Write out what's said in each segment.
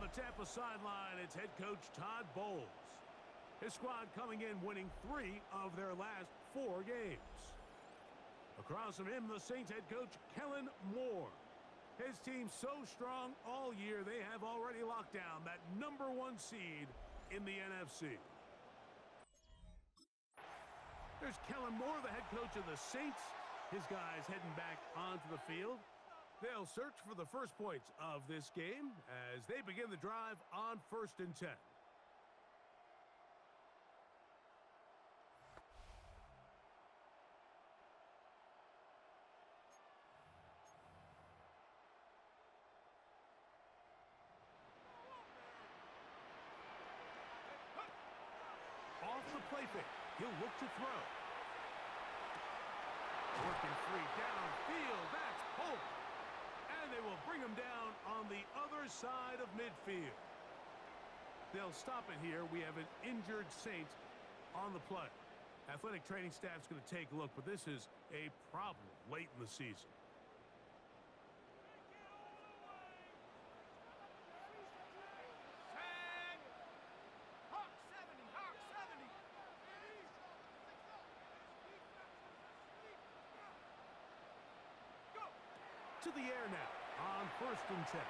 On the Tampa sideline, it's head coach Todd Bowles. His squad coming in winning 3 of their last 4 games. Across from him, the Saints head coach Kellen Moore. His team's so strong all year, they have already locked down that #1 seed in the NFC. There's Kellen Moore, the head coach of the Saints. His guys heading back onto the field. They'll search for the first points of this game as they begin the drive on 1st and 10. Off the play fake, he'll look to throw. Working free downfield, that's Hope. And they will bring him down on the other side of midfield. They'll stop it here. We have an injured Saint on the play. Athletic training staff's going to take a look, but this is a problem late in the season. To the air now on 1st and 10.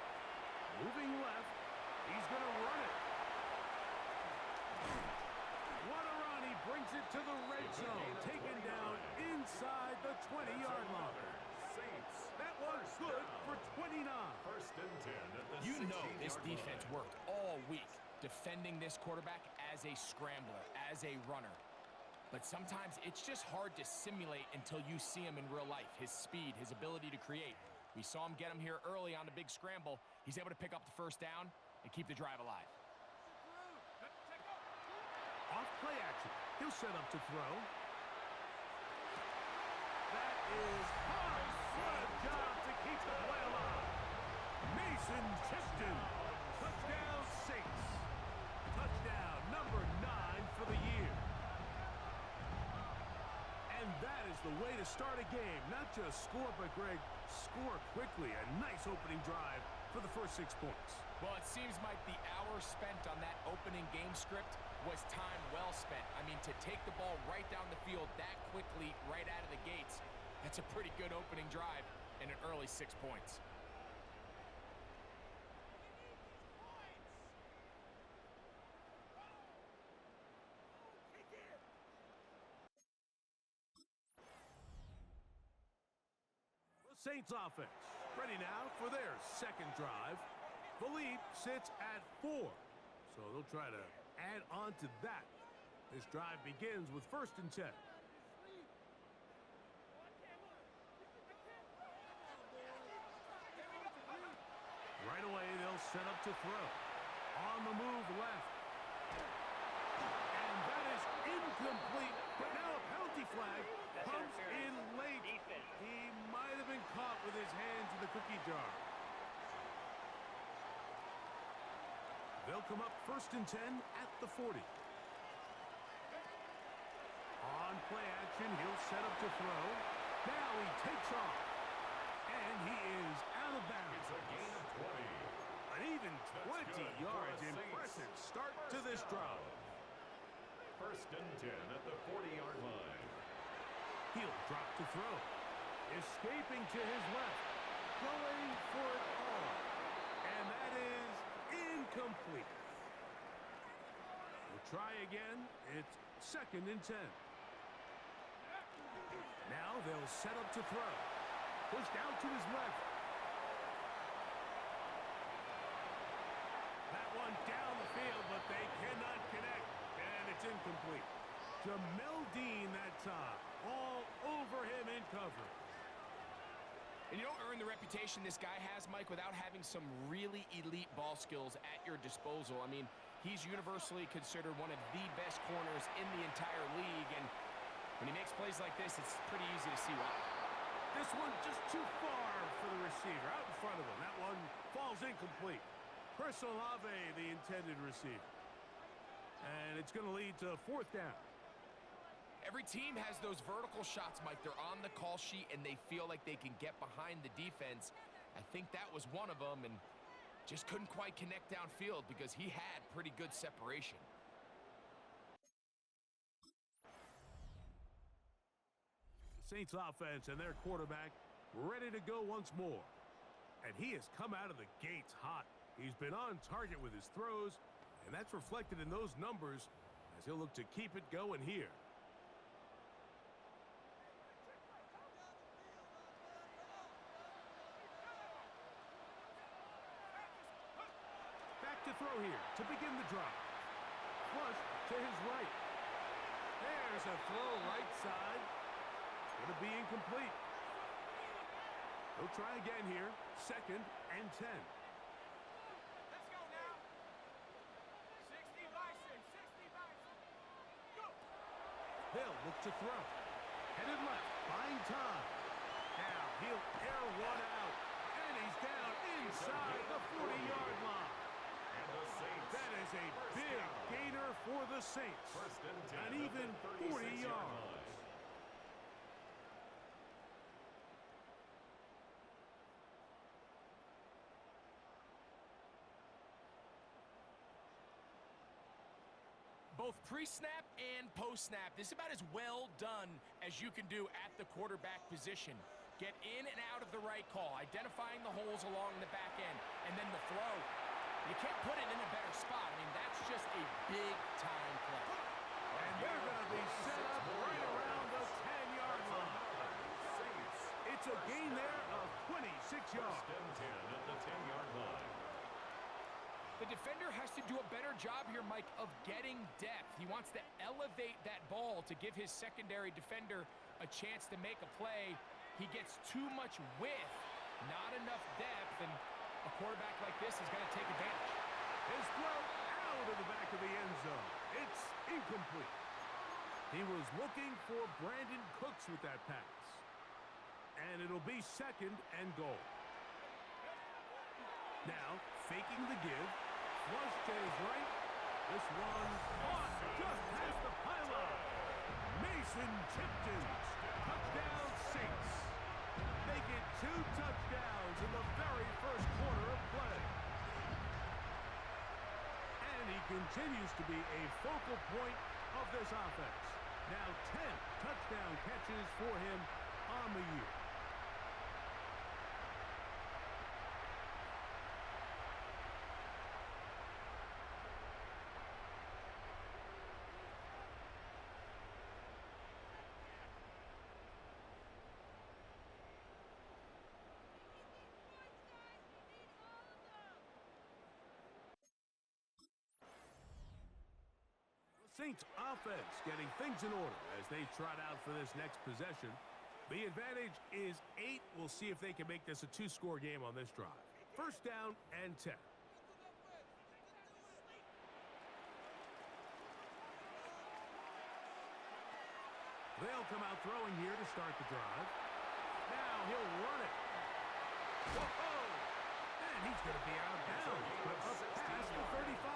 Moving left. He's going to run it. What a run. He brings it to the red zone. Taken down inside the 20-yard line. That one's good for 29. 1st and 10 at the You know this defense worked all week defending this quarterback as a scrambler, as a runner. But sometimes it's just hard to simulate until you see him in real life. His speed, his ability to create. We saw him get him here early on the big scramble. He's able to pick up the 1st down and keep the drive alive. Off play action. He'll set up to throw. That is hard. What a job to keep the play alive. Mason Tiston. Touchdown Saints. Touchdown number 9 for the year. And that is the way to start a game. Not just score, but, Greg, score quickly. A nice opening drive for the first 6 points. Well, it seems like the hour spent on that opening game script was time well spent. I mean, to take the ball right down the field that quickly, right out of the gates, that's a pretty good opening drive and an early 6 points. Saints offense ready now for their 2nd drive. The lead sits at 4, so they'll try to add on to that. This drive begins with 1st and 10. Right away, they'll set up to throw. On the move left. And that is incomplete, but now a penalty flag comes in late. He might have been caught with his hands in the cookie jar. They'll come up 1st and 10 at the 40. On play action, he'll set up to throw. Now he takes off. And he is out of bounds. It's a gain of 20. An even 20 yards. Impressive start to this drive. 1st and 10 at the 40-yard line. He'll drop to throw. Escaping to his left. Going for it all. And that is incomplete. We'll try again. It's 2nd and 10. Now they'll set up to throw. Pushed out to his left. That one down the field, but they cannot connect. And it's incomplete. Jamel Dean that time. All over him in coverage. And you don't earn the reputation this guy has, Mike, without having some really elite ball skills at your disposal. I mean, he's universally considered one of the best corners in the entire league. And when he makes plays like this, it's pretty easy to see why. This one just too far for the receiver. Out in front of him. That one falls incomplete. Chris Olave, the intended receiver. And it's going to lead to 4th down. Every team has those vertical shots, Mike. They're on the call sheet, and they feel like they can get behind the defense. I think that was one of them, and Just couldn't quite connect downfield because he had pretty good separation. The Saints offense and their quarterback ready to go once more. And he has come out of the gates hot. He's been on target with his throws, and that's reflected in those numbers as he'll look to keep it going here. Back to throw here to begin the drive. Flush to his right. There's a throw right side. Going to be incomplete. He'll try again here. 2nd and 10. Let's go now. 60 Bison, 60 Bison. Go. They'll look to throw. Headed left, buying time. Now he'll air one out. And he's down inside the 40-yard line. And the Saints. That is a big gainer for the Saints. First and 10 An even 40 yards. Both pre-snap and post-snap, this is about as well done as you can do at the quarterback position. Get in and out of the right call, identifying the holes along the back end, and then the throw. You can't put it in a better spot. I mean, that's just a big-time play. And they're going to be set up right around the 10-yard line. It's a gain there of 26 yards. First and 10 at the 10-yard line. The defender has to do a better job here, Mike, of getting depth. He wants to elevate that ball to give his secondary defender a chance to make a play. He gets too much width, not enough depth, and a quarterback like this is going to take advantage. His throw out of the back of the end zone. It's incomplete. He was looking for Brandon Cooks with that pass. And it'll be 2nd and goal. Now, faking the give. Flush to his right. This one caught just past the pylon. Mason Tipton. Touchdown Saints. Make it 2 touchdowns in the very first quarter of play. And he continues to be a focal point of this offense. Now 10 touchdown catches for him on the year. Saints offense getting things in order as they trot out for this next possession. The advantage is 8. We'll see if they can make this a 2-score game on this drive. 1st down and 10. They'll come out throwing here to start the drive. Now he'll run it. Whoa! And he's going to be out of bounds. But up past the 35.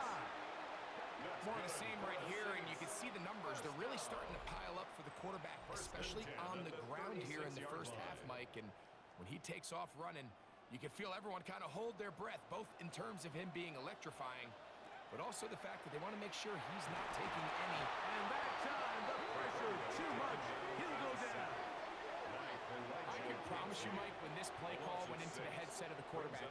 More of the same right here, and you can see the numbers. They're really starting to pile up for the quarterback, especially on the ground here in the first half, Mike. And when he takes off running, you can feel everyone kind of hold their breath, both in terms of him being electrifying, but also the fact that they want to make sure he's not taking any. And that time, the pressure too much. He'll go down. I can promise you, Mike, when this play call went into the headset of the quarterback,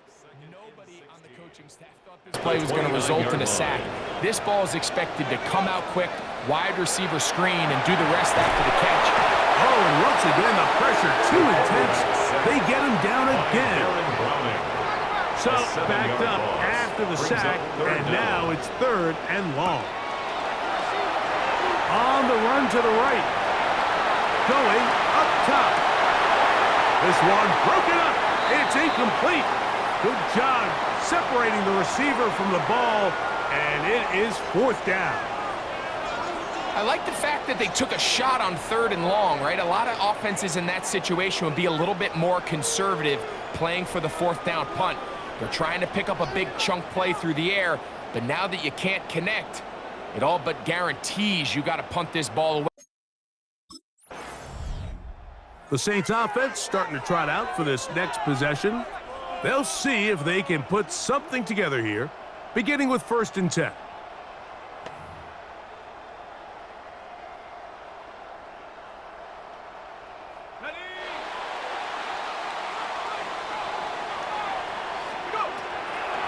nobody on the coaching staff thought this play was going to result in a sack. This ball is expected to come out quick, wide receiver screen, and do the rest after the catch. Oh, and once again, the pressure too intense. They get him down again. So, backed up after the sack, and now it's 3rd and long. On the run to the right. Going up top. This one broken up. It's incomplete. Good job separating the receiver from the ball, and it is 4th down. I like the fact that they took a shot on 3rd and long, right? A lot of offenses in that situation would be a little bit more conservative playing for the 4th down punt. They're trying to pick up a big chunk play through the air, but now that you can't connect, it all but guarantees you got to punt this ball away. The Saints offense starting to trot out for this next possession. They'll see if they can put something together here, beginning with 1st and 10.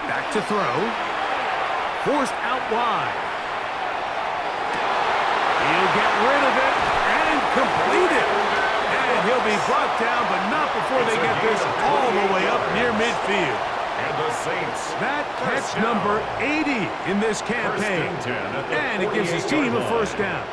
Back to throw. Forced out wide. He'll get rid of it and complete it. And he'll be brought down, but not before they get this all the way up near midfield. And the Saints. That catch number 80 in this campaign. And it gives his team a 1st down.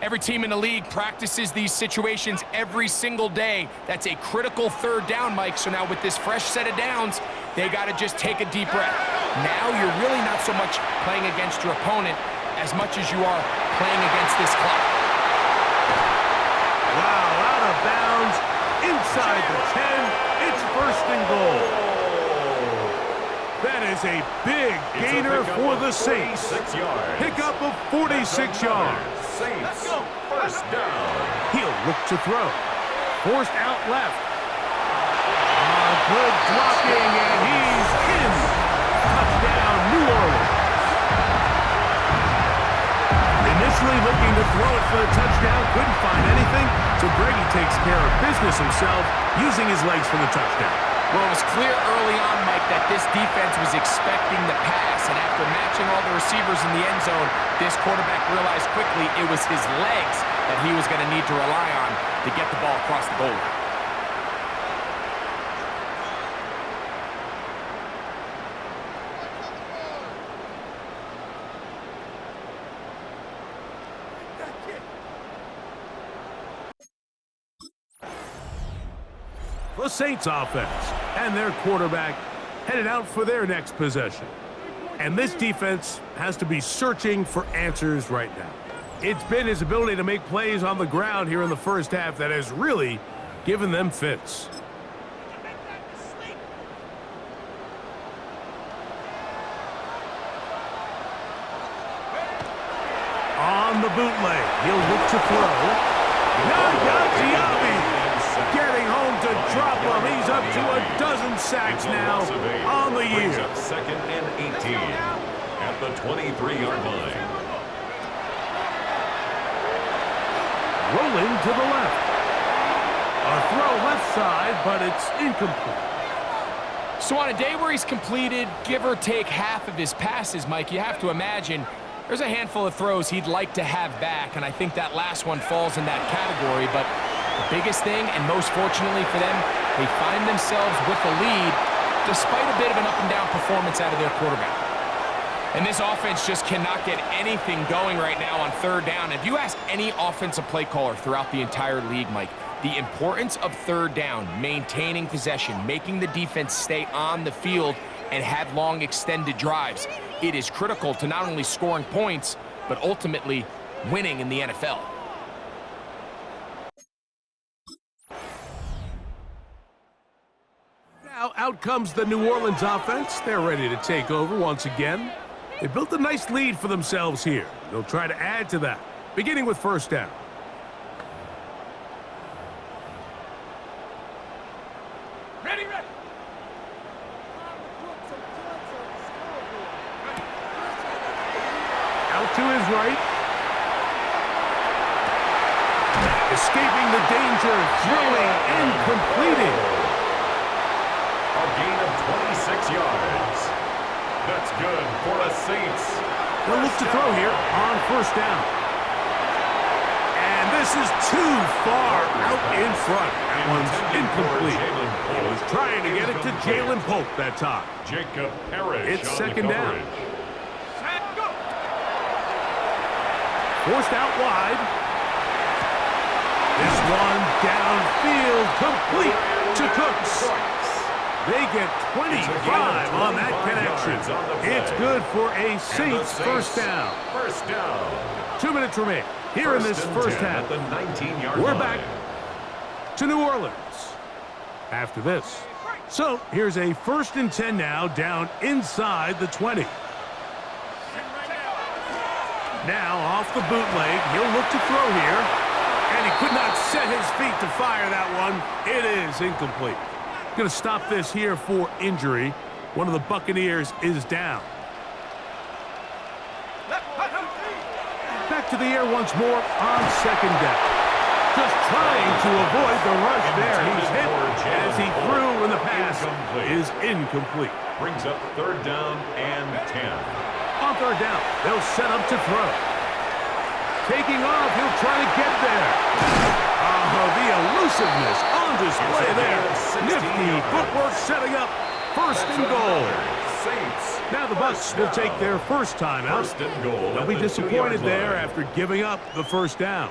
Every team in the league practices these situations every single day. That's a critical 3rd down, Mike. So now with this fresh set of downs, they got to just take a deep breath. Now you're really not so much playing against your opponent as much as you are playing against this clock. Wow, out of bounds, inside the 10. It's 1st and goal. That is a big gainer for the Saints. Pickup of 46 yards. Saints, 1st down. He'll look to throw. Forced out left. Good blocking, and he's in. Touchdown, New Orleans. Initially looking to throw it for the touchdown, couldn't find anything, so Brady takes care of business himself, using his legs for the touchdown. Well, it was clear early on, Mike, that this defense was expecting the pass, and after matching all the receivers in the end zone, this quarterback realized quickly it was his legs that he was going to need to rely on to get the ball across the goal line. The Saints offense and their quarterback headed out for their next possession. And this defense has to be searching for answers right now. It's been his ability to make plays on the ground here in the 1st half that has really given them fits. On the bootleg, he'll look to throw. Getting home to drop him. He's up to a dozen sacks now on the year. 2nd and 18 at the 23-yard line. Rolling to the left. A throw left side, but it's incomplete. So on a day where he's completed, give or take half of his passes, Mike, you have to imagine there's a handful of throws he'd like to have back, and I think that last one falls in that category, but the biggest thing, and most fortunately for them, they find themselves with a lead despite a bit of an up-and-down performance out of their quarterback. And this offense just cannot get anything going right now on 3rd down. If you ask any offensive play caller throughout the entire league, Mike, the importance of 3rd down, maintaining possession, making the defense stay on the field, and have long extended drives, it is critical to not only scoring points, but ultimately winning in the NFL. Now out comes the New Orleans offense. They're ready to take over once again. They built a nice lead for themselves here. They'll try to add to that, beginning with 1st down. Ready. Out to his right. Escaping the danger, throwing and completing. A gain of 26 yards. That's good for the Saints. They'll look to throw here on 1st down. And this is too far out in front. That one's incomplete. He was trying to get it to Jalen Polk that time. Jacob Parrish. It's on 2nd the down. coverage. Forced out wide. This one downfield, complete to Cooks. They get 25 on that connection. It's good for a Saints 1st down. 1st down. 2 minutes remain here in this 1st half. At the 19-yard We're line. back to New Orleans after this. So here's a 1st and 10 now, down inside the 20. now off the bootleg. He'll look to throw here. And he could not set his feet to fire that one. It is incomplete. Going to stop this here for injury. One of the Buccaneers is down. Back to the air once more on second down. Just trying to avoid the rush there. He's hit as he threw, and the pass is incomplete. Brings up third down and 10. On third down, they'll set up to throw. Taking off, he'll try to get there. The elusiveness on display there. Nifty footwork setting up first and goal. Now the Bucs will take their first time out. They'll be disappointed there after giving up the first down.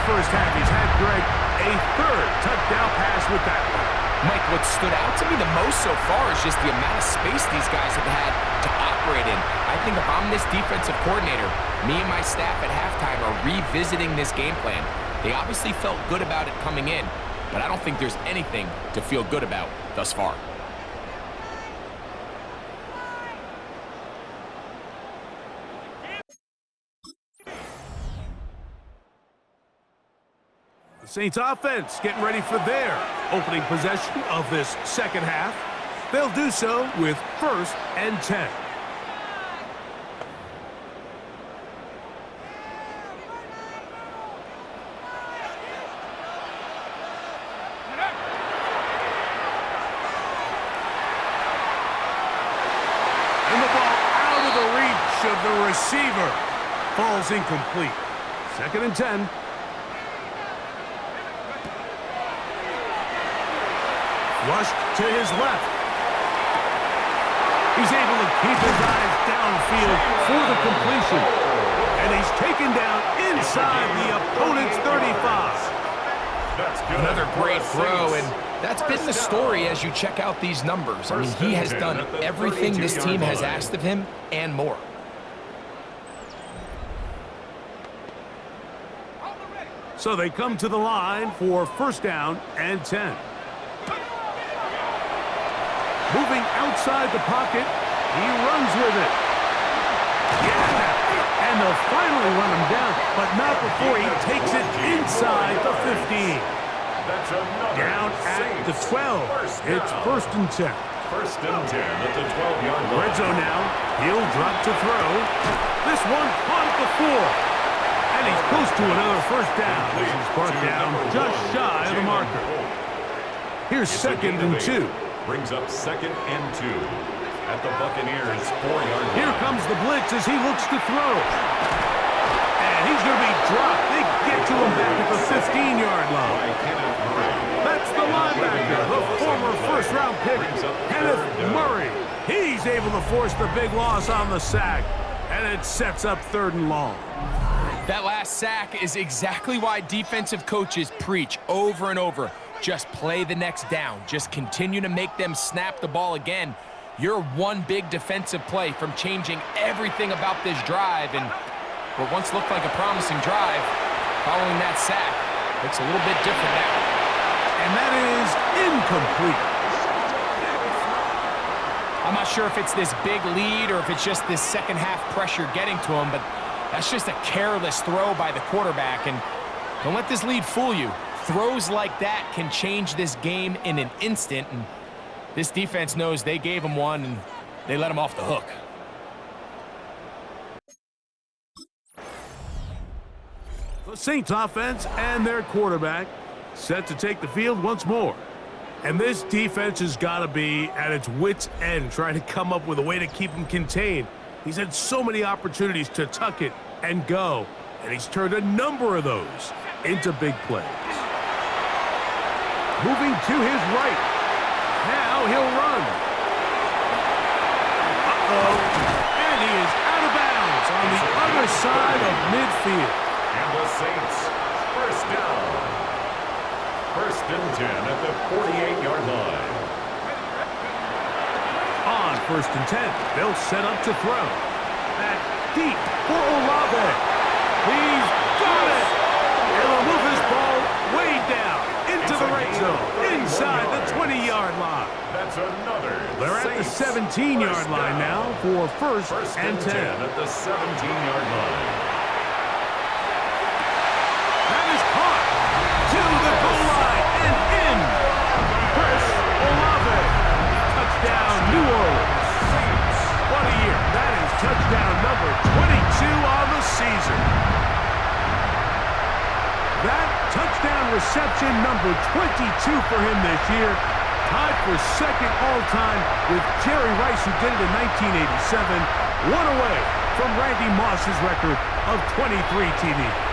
First half he's had, Greg, a third touchdown pass with that one. Mike, what stood out to me the most so far is just the amount of space these guys have had to operate in. I think if I'm this defensive coordinator, me and my staff at halftime are revisiting this game plan. They obviously felt good about it coming in, but I don't think there's anything to feel good about thus far. The Saints offense getting ready for their opening possession of this second half. They'll do so with 1st and 10. And the ball out of the reach of the receiver. Falls incomplete. 2nd and 10. Rushed to his left. He's able to keep his eyes downfield for the completion. And he's taken down inside the opponent's 35. That's good. Another great throw, and that's been the story as you check out these numbers. I mean, he has done everything this team has asked of him and more. So they come to the line for 1st down and 10. Moving outside the pocket, he runs with it. Yeah, and they'll finally run him down, but not before he takes it inside the 15. Down at the 12. It's 1st and 10. 1st and 10 at the 12-yard line. Red zone now. He'll drop to throw. This one caught at the 4. And he's close to another 1st down. He's brought down just shy of the marker. Here's 2nd and 2. Brings up 2nd and 2 at the Buccaneers 4-yard line. Here comes the blitz as he looks to throw. And he's going to be dropped. They get to him back at the 15-yard line. That's the linebacker, the former 1st-round pick, Kenneth Murray. He's able to force the big loss on the sack, and it sets up 3rd and long. That last sack is exactly why defensive coaches preach over and over. Just play the next down. Just continue to make them snap the ball again. You're one big defensive play from changing everything about this drive, and what once looked like a promising drive, following that sack, looks a little bit different now. And that is incomplete. I'm not sure if it's this big lead or if it's just this second half pressure getting to him, but that's just a careless throw by the quarterback, and don't let this lead fool you. Throws like that can change this game in an instant, and this defense knows they gave him one, and they let him off the hook. The Saints offense and their quarterback set to take the field once more. And this defense has got to be at its wits' end trying to come up with a way to keep him contained. He's had so many opportunities to tuck it and go, and he's turned a number of those into big plays. Moving to his right. Now he'll run. And he is out of bounds on the other side of midfield. And the Saints, 1st down. First and 10 at the 48-yard line. On first and 10, they'll set up to throw. Back deep for Olave. He's got it. And will move this ball way down into the red zone, inside the 20-yard line. That's another. They're at the 17-yard line now for first and 10. At the 17-yard line. That is caught to the goal line and in. Chris Olave. Touchdown, New Orleans. What a year. That is touchdown number 22 on the season. That touchdown reception number 22 for him this year. Tied for second all-time with Jerry Rice, who did it in 1987. One away from Randy Moss's record of 23 TDs.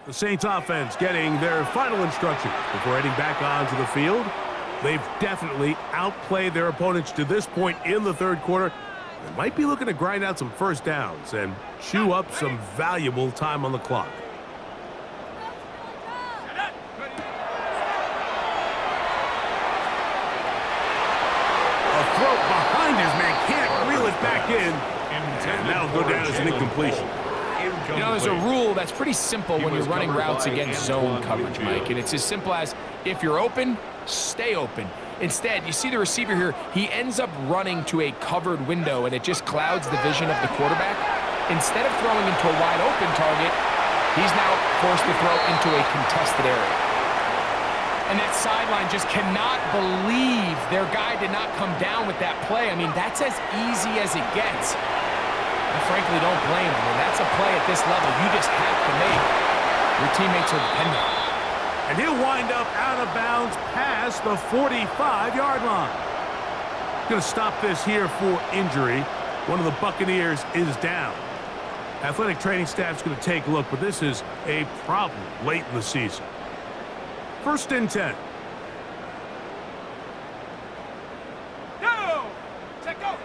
The Saints offense getting their final instructions before heading back onto the field. They've definitely outplayed their opponents to this point in the third quarter. They might be looking to grind out some first downs and chew up some valuable time on the clock. A throw behind his man, can't reel it back in. And that'll go down as an incompletion. You know, there's a rule that's pretty simple when you're running routes against zone coverage, Mike, and it's as simple as if you're open, stay open. Instead, you see the receiver here, he ends up running to a covered window, and it just clouds the vision of the quarterback. Instead of throwing into a wide open target, he's now forced to throw into a contested area. And that sideline just cannot believe their guy did not come down with that play. I mean, that's as easy as it gets. I frankly don't blame him. And that's a play at this level you just have to make. Your teammates are dependent on it. And he'll wind up out of bounds past the 45-yard line. Going to stop this here for injury. One of the Buccaneers is down. Athletic training staff's going to take a look, but this is a problem late in the season. First and 10. Go! Check go!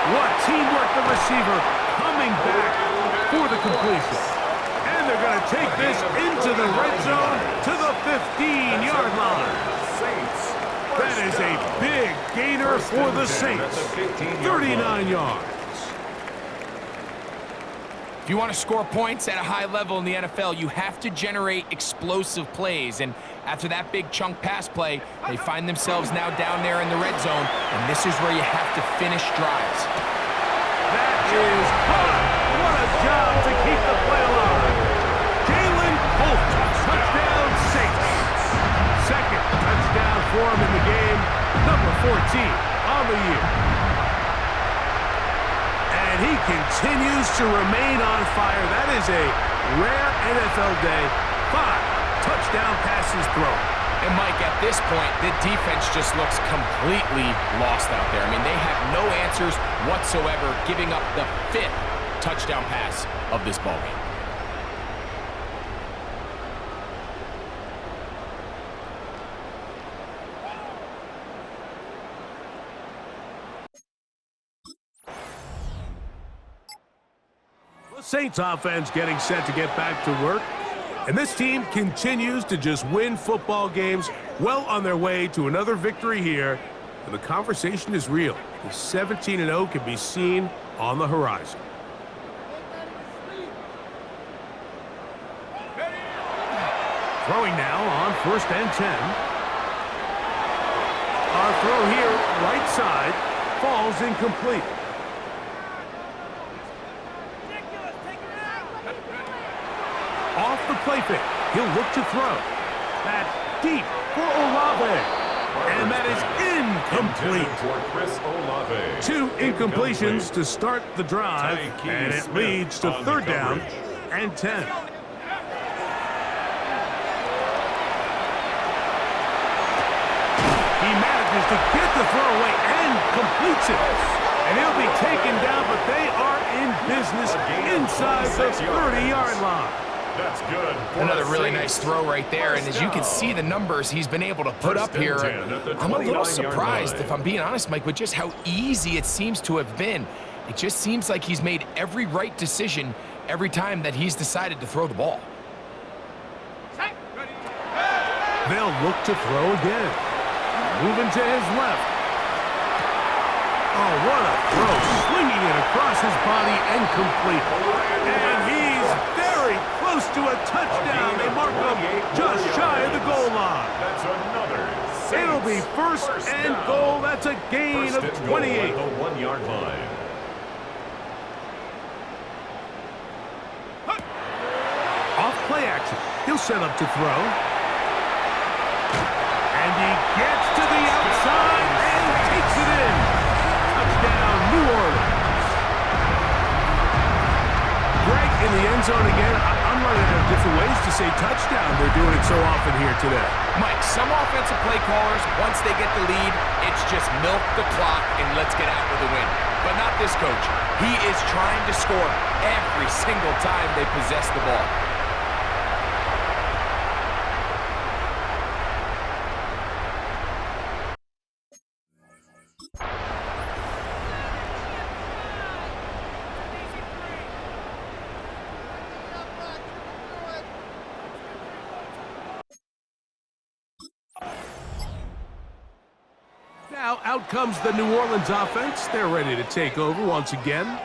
What teamwork, the receiver coming back for the completion. And they're going to take this into the red zone to the 15-yard line. That is a big gainer for the Saints. 39 yards. If you want to score points at a high level in the NFL, you have to generate explosive plays. And after that big chunk pass play, they find themselves now down there in the red zone. And this is where you have to finish drives. That is caught. What a job to keep the play alive. Jalen Holt, touchdown Saints. Second touchdown for him in the game. Number 14 on the year. And he continues to remain on fire. That is a rare NFL day. 5 touchdown passes thrown. And, Mike, at this point, the defense just looks completely lost out there. I mean, they have no answers whatsoever, giving up the 5th touchdown pass of this ballgame. The Saints offense getting set to get back to work. And this team continues to just win football games, well on their way to another victory here. And the conversation is real. The 17-0 can be seen on the horizon. Throwing now on first and 10. Our throw here, right side, falls incomplete. Off the play fake, he'll look to throw. That deep for Olave. And that is incomplete. 2 incompletions to start the drive, and it leads to third down and 10. He manages to get the throw away and completes it. And he'll be taken down, but they are in business inside the 30-yard line. That's good. Another really nice throw right there, and as you can see the numbers he's been able to put up here, I'm a little surprised, if I'm being honest, Mike, with just how easy it seems to have been. It just seems like he's made every right decision every time that he's decided to throw the ball. They'll look to throw again. Moving to his left. Oh, what a throw. Swinging it across his body and complete. And he's very close to a touchdown. They mark him just shy of the goal line. That's another. It'll be first and goal. That's a gain of 28. At the 1-yard line. Off play action. He'll set up to throw. And he gets to the outside and takes it in. Touchdown, New Orleans. Greg in the end zone again. I'm running out of different ways to say touchdown. They're doing it so often here today. Mike, some offensive play callers, once they get the lead, it's just milk the clock and let's get out with a win. But not this coach. He is trying to score every single time they possess the ball. Now out comes the New Orleans offense. They're ready to take over once again.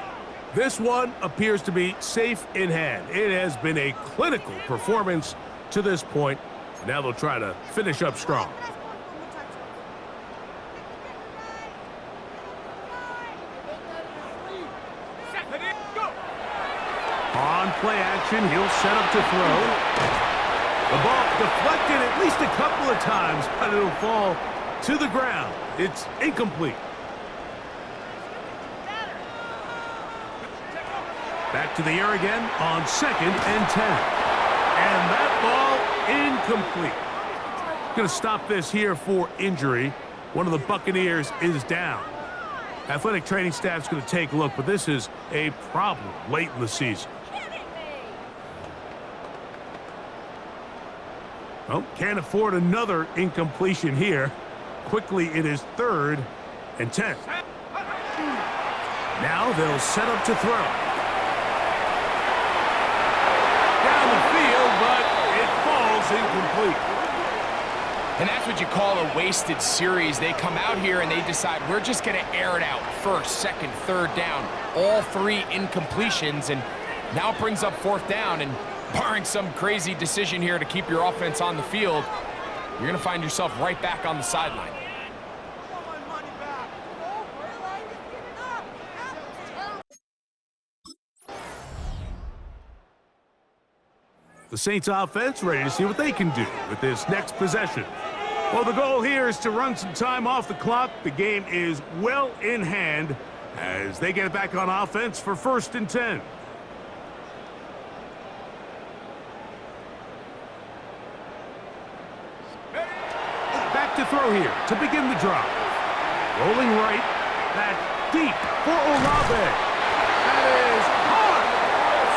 This one appears to be safe in hand. It has been a clinical performance to this point. Now they'll try to finish up strong. On play action, he'll set up to throw. The ball deflected at least a couple of times, but it'll fall to the ground. It's incomplete. Back to the air again on 2nd and 10. And that ball incomplete. Going to stop this here for injury. One of the Buccaneers is down. Athletic training staff's going to take a look, but this is a problem late in the season. Well, can't afford another incompletion here. Quickly, it is 3rd and 10. Now they'll set up to throw. Down the field, but it falls incomplete. And that's what you call a wasted series. They come out here and they decide, we're just going to air it out. 1st, 2nd, 3rd down. All 3 incompletions, and now it brings up 4th down. And barring some crazy decision here to keep your offense on the field, you're going to find yourself right back on the sideline. The Saints offense ready to see what they can do with this next possession. Well, the goal here is to run some time off the clock. The game is well in hand as they get back on offense for 1st and 10. Back to throw here to begin the drive. Rolling right, back deep for Olave. That is hard,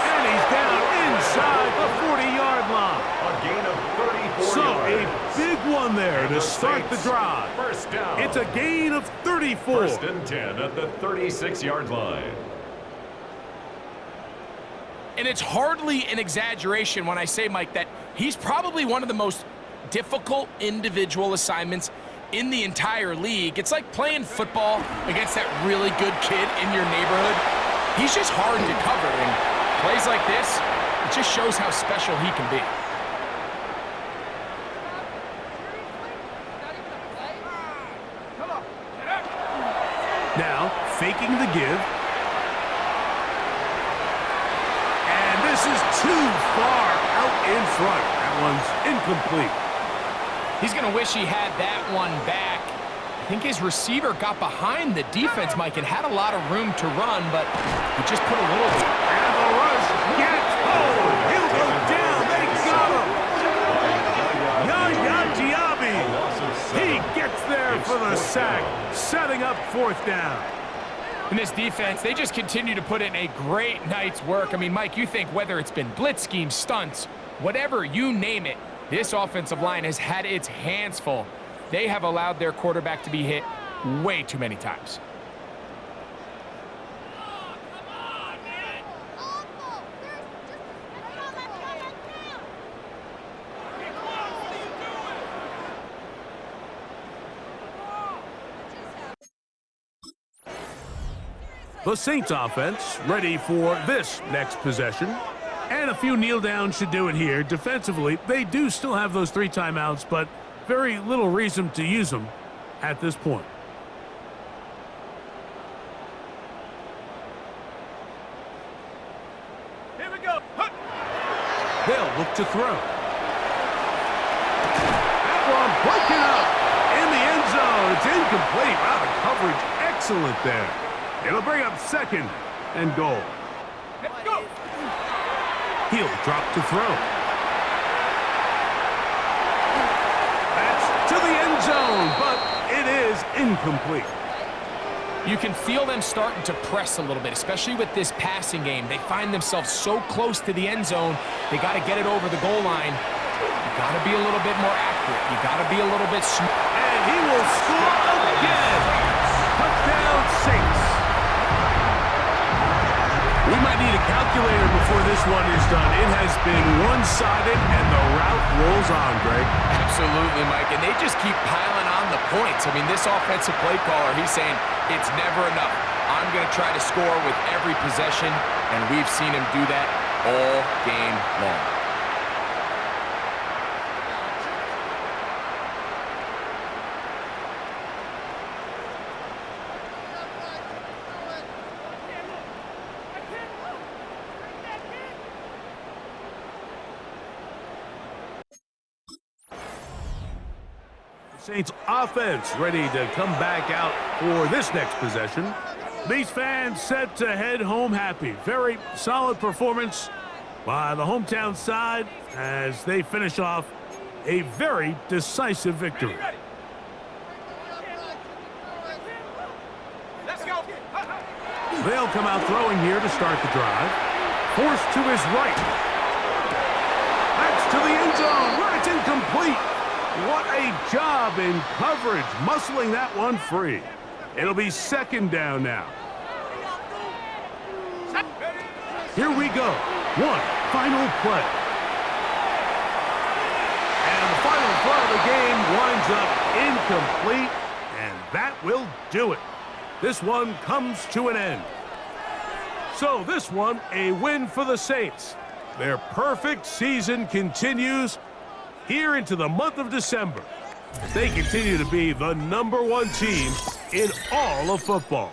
and he's down inside the 40-yard line. A gain of 34 So yards. a big one there to start the drive. 1st down. It's a gain of 34. 1st and 10 at the 36-yard line. And it's hardly an exaggeration when I say, Mike, that he's probably one of the most difficult individual assignments in the entire league. It's like playing football against that really good kid in your neighborhood. He's just hard to cover, and plays like this, it just shows how special he can be. Now, faking the give. And this is too far out in front. That one's incomplete. He's going to wish he had that one back. I think his receiver got behind the defense, Mike, and had a lot of room to run, but he just put a little bit. And the rush gets home. He'll go down. They got him. Yaya Diaby. He gets there for the sack, setting up 4th down. And this defense, they just continue to put in a great night's work. I mean, Mike, you think whether it's been blitz schemes, stunts, whatever, you name it, this offensive line has had its hands full. They have allowed their quarterback to be hit way too many times. The Saints offense ready for this next possession. And a few kneel downs should do it here. Defensively, they do still have those 3 timeouts, but very little reason to use them at this point. Here we go. They'll look to throw. That one broken up in the end zone. It's incomplete. Wow, the coverage excellent there. It'll bring up 2nd and goal. Let's go. He'll drop to throw. That's to the end zone, but it is incomplete. You can feel them starting to press a little bit, especially with this passing game. They find themselves so close to the end zone, they got to get it over the goal line. You got to be a little bit more accurate. You got to be a little bit smart. And he will score again. Touchdown, Saints. We might need a calculator before this one is done. It has been one-sided, and the route rolls on, Greg. Absolutely, Mike, and they just keep piling on the points. I mean, this offensive play caller, he's saying it's never enough. I'm going to try to score with every possession, and we've seen him do that all game long. Saints offense ready to come back out for this next possession. These fans set to head home happy. Very solid performance by the hometown side as they finish off a very decisive victory. Let's go. They'll come out throwing here to start the drive. Forced to his right. That's to the end zone where it's incomplete. What a job in coverage, muscling that one free. It'll be 2nd down now. Here we go. One final play. And the final throw of the game winds up incomplete, and that will do it. This one comes to an end. So this one, a win for the Saints. Their perfect season continues here into the month of December. They continue to be the #1 team in all of football.